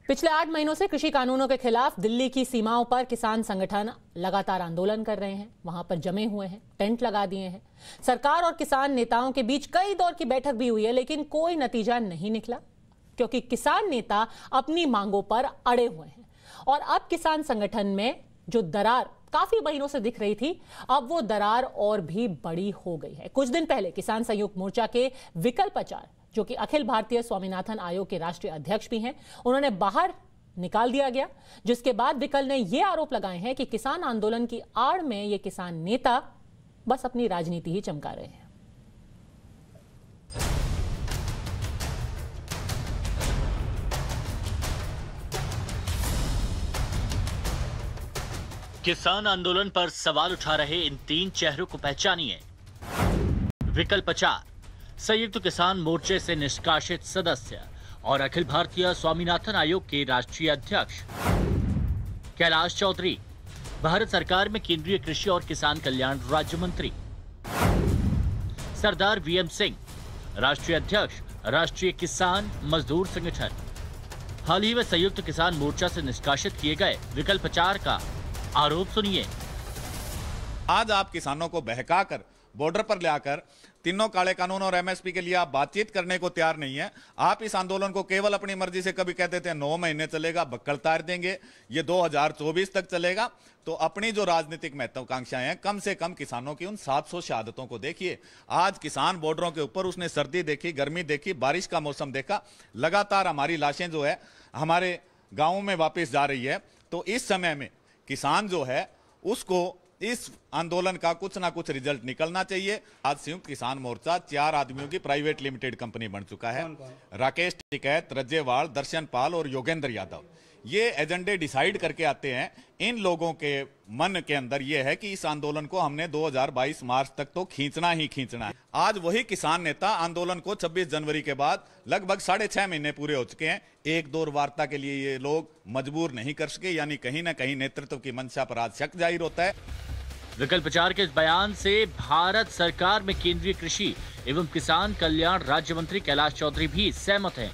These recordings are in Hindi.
पिछले 8 महीनों से कृषि कानूनों के खिलाफ दिल्ली की सीमाओं पर किसान संगठन लगातार आंदोलन कर रहे हैं। वहां पर जमे हुए हैं, टेंट लगा दिए हैं। सरकार और किसान नेताओं के बीच कई दौर की बैठक भी हुई है, लेकिन कोई नतीजा नहीं निकला, क्योंकि किसान नेता अपनी मांगों पर अड़े हुए हैं। और अब किसान संगठन में जो दरार काफी महीनों से दिख रही थी, अब वो दरार और भी बड़ी हो गई है। कुछ दिन पहले किसान संयुक्त मोर्चा के विकल्प आचार्य, जो कि अखिल भारतीय स्वामीनाथन आयोग के राष्ट्रीय अध्यक्ष भी हैं, उन्होंने बाहर निकाल दिया गया, जिसके बाद विकल ने यह आरोप लगाए हैं कि किसान आंदोलन की आड़ में ये किसान नेता बस अपनी राजनीति ही चमका रहे हैं। किसान आंदोलन पर सवाल उठा रहे इन तीन चेहरों को पहचानिए। विकल्प आचार्य, संयुक्त किसान मोर्चे से निष्कासित सदस्य और अखिल भारतीय स्वामीनाथन आयोग के राष्ट्रीय अध्यक्ष। कैलाश चौधरी, भारत सरकार में केंद्रीय कृषि और किसान कल्याण राज्य मंत्री। सरदार वीएम सिंह, राष्ट्रीय अध्यक्ष, राष्ट्रीय किसान मजदूर संगठन। हाल ही में संयुक्त किसान मोर्चा से निष्कासित किए गए विकल्प आचार्य का आरोप सुनिए। आज आप किसानों को बहकाकर बॉर्डर पर ले आकर तीनों काले कानून और एमएसपी के लिए आप बातचीत करने को तैयार नहीं है। आप इस आंदोलन को केवल अपनी मर्जी से, कभी कहते थे 9 महीने चलेगा, बक्कल तार देंगे, ये 2024 तक चलेगा। तो अपनी जो राजनीतिक महत्वाकांक्षाएं हैं, कम से कम किसानों की उन 700 शहादतों को देखिए। आज किसान बॉर्डरों के ऊपर, उसने सर्दी देखी, गर्मी देखी, बारिश का मौसम देखा, लगातार हमारी लाशें जो है हमारे गाँवों में वापस जा रही है। तो इस समय में किसान जो है उसको इस आंदोलन का कुछ ना कुछ रिजल्ट निकलना चाहिए। आज संयुक्त किसान मोर्चा 4 आदमियों की प्राइवेट लिमिटेड कंपनी बन चुका है। राकेश टिकैत, रज्जेवाल, दर्शन पाल और योगेंद्र यादव ये एजेंडे डिसाइड करके आते हैं। इन लोगों के मन के अंदर यह है कि इस आंदोलन को हमने 2022 मार्च तक तो खींचना ही खींचना है। आज वही किसान नेता आंदोलन को 26 जनवरी के बाद लगभग 6.5 महीने पूरे हो चुके हैं, एक दौर वार्ता के लिए ये लोग मजबूर नहीं कर सके। यानी कहीं ना कहीं नेतृत्व की मंशा पर आज शक जाहिर होता है। विकल्प आचार्य के इस बयान से भारत सरकार में केंद्रीय कृषि एवं किसान कल्याण राज्य मंत्री कैलाश चौधरी भी सहमत हैं।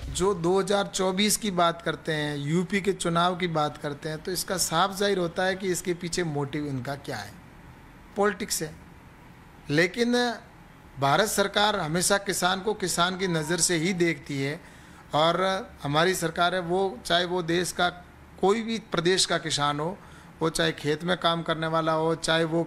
जो 2024 की बात करते हैं, यूपी के चुनाव की बात करते हैं, तो इसका साफ जाहिर होता है कि इसके पीछे मोटिव इनका क्या है, पॉलिटिक्स है। लेकिन भारत सरकार हमेशा किसान को किसान की नज़र से ही देखती है, और हमारी सरकार है वो, चाहे वो देश का कोई भी प्रदेश का किसान हो, वो चाहे खेत में काम करने वाला हो, चाहे वो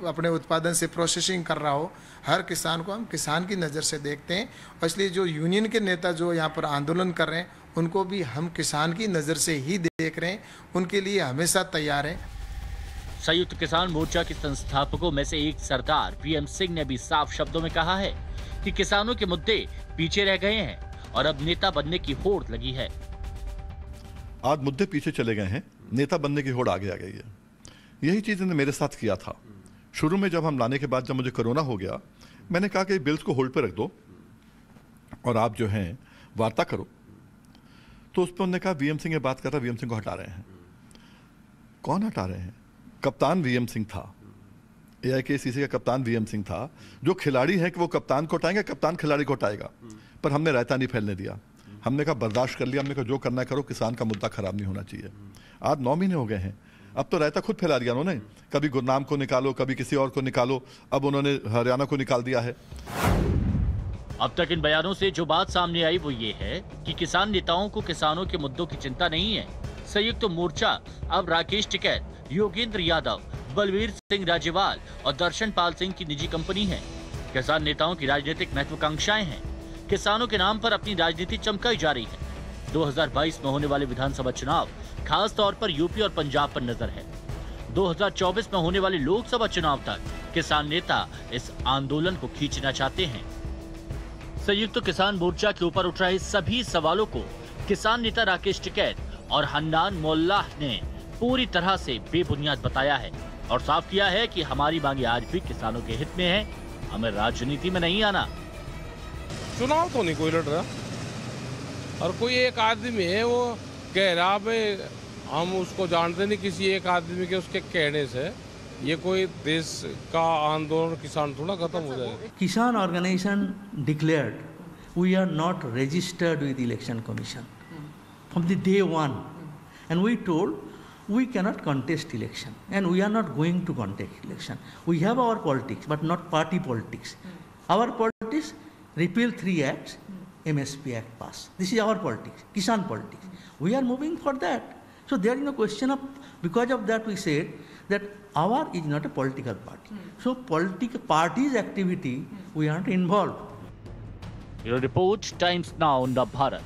अपने उत्पादन से प्रोसेसिंग कर रहा हो, हर किसान को हम किसान की नज़र से देखते हैं। और इसलिए जो यूनियन के नेता जो यहाँ पर आंदोलन कर रहे हैं, उनको भी हम किसान की नज़र से ही देख रहे हैं, उनके लिए हमेशा तैयार हैं। संयुक्त किसान मोर्चा के संस्थापकों में से एक सरदार वीएम सिंह ने भी साफ शब्दों में कहा है कि किसानों के मुद्दे पीछे रह गए हैं और अब नेता बनने की होड़ लगी है। आज मुद्दे पीछे चले गए हैं, नेता बनने की होड़ आगे आ गई है। यही चीज़ इन्होंने मेरे साथ किया था। शुरू में जब हम लाने के बाद, जब मुझे कोरोना हो गया, मैंने कहा कि बिल्स को होल्ड पे रख दो और आप जो हैं वार्ता करो। तो उस पर उन्होंने कहा वीएम सिंह ये बात कर रहा, वीएम सिंह को हटा रहे हैं। कौन हटा रहे हैं? कप्तान वीएम सिंह था, एआईकेसीसी का कप्तान वीएम सिंह था। जो खिलाड़ी है कि वो कप्तान को हटाएंगे, कप्तान खिलाड़ी को हटाएगा। पर हमने रायता नहीं फैलने दिया। हमने कहा बर्दाश्त कर लिया, हमने कहा जो करना है करो, किसान का मुद्दा खराब नहीं होना चाहिए। आज 9 महीने हो गए हैं, अब तो रायता खुद फैला दिया उन्होंने। कभी गुरनाम को निकालो, कभी किसी और को निकालो, अब उन्होंने हरियाणा को निकाल दिया है। अब तक इन बयानों से जो बात सामने आई वो ये है कि किसान नेताओं को किसानों के मुद्दों की चिंता नहीं है। संयुक्त मोर्चा अब राकेश टिकैत, योगेंद्र यादव, बलवीर सिंह राजेवाल और दर्शन पाल सिंह की निजी कंपनी है। किसान नेताओं की राजनीतिक महत्वाकांक्षाएं हैं। किसानों के नाम पर अपनी राजनीति चमकाई जा रही है। 2022 में होने वाले विधानसभा चुनाव खास तौर पर यूपी और पंजाब पर नजर है। 2024 में होने वाले लोकसभा चुनाव तक किसान नेता इस आंदोलन को खींचना चाहते हैं। संयुक्त किसान मोर्चा के ऊपर उठ रहे सभी सवालों को किसान नेता राकेश टिकैत और हन्नान मोल्लाह ने पूरी तरह से बेबुनियाद बताया है और साफ किया है कि हमारी मांगे आज भी किसानों के हित में है, हमें राजनीति में नहीं आना। चुनाव तो नहीं कोई लड़ रहा, और कोई एक आदमी है वो कह रहा भाई हम उसको जानते नहीं, किसी एक आदमी के उसके कहने से ये कोई देश का आंदोलन किसान थोड़ा खत्म हो जाएगा। किसान organisation declared we are not registered with election commission. from the day one. And we told we cannot contest election and we are not going to contest election. We have our politics, but not party politics. Our politics, repeal 3 acts, MSP Act pass. This is our politics, Kisan politics. We are moving for that. So there is no question of, because of that we said that our is not a political party. So political parties activity, we are not involved. Your report, Times Now, Navbharat.